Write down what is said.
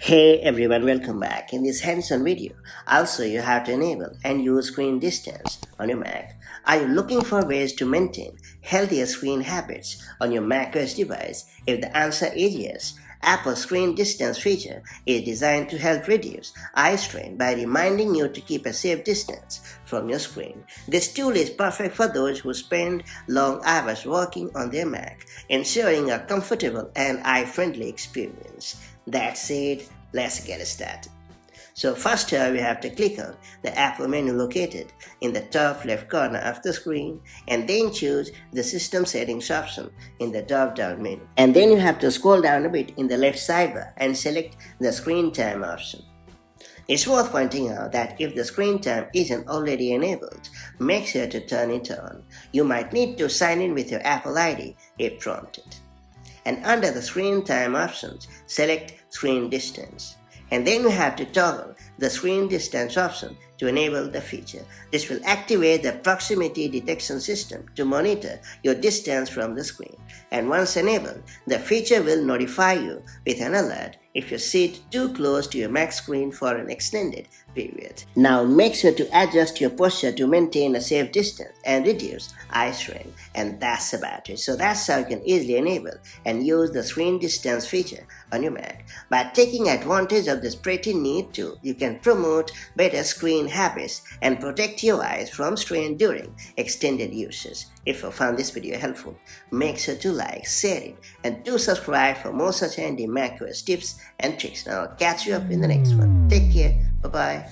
Hey everyone, welcome back. In this hands-on video, I'll show you how to enable and use screen distance on your Mac. Are you looking for ways to maintain healthier screen habits on your macOS device? If the answer is yes, Apple's screen distance feature is designed to help reduce eye strain by reminding you to keep a safe distance from your screen. This tool is perfect for those who spend long hours working on their Mac, ensuring a comfortable and eye-friendly experience. That said, let's get started. So first here we have to click on the Apple menu located in the top left corner of the screen and then choose the System Settings option in the drop-down menu. And then you have to scroll down a bit in the left sidebar and select the Screen Time option. It's worth pointing out that if the screen time isn't already enabled, make sure to turn it on. You might need to sign in with your Apple ID if prompted. And under the screen time options, select screen distance. And then you have to toggle the screen distance option to enable the feature. This will activate the proximity detection system to monitor your distance from the screen. And once enabled, the feature will notify you with an alert if you sit too close to your Mac screen for an extended period. Now make sure to adjust your posture to maintain a safe distance and reduce eye strain. And that's about it. So that's how you can easily enable and use the screen distance feature on your Mac. By taking advantage of this pretty neat tool, you can promote better screen habits and protect your eyes from strain during extended uses. If you found this video helpful, make sure to like, share it, and do subscribe for more such handy macOS tips and tricks. Now I'll catch you up in the next one. Take care. Bye-bye.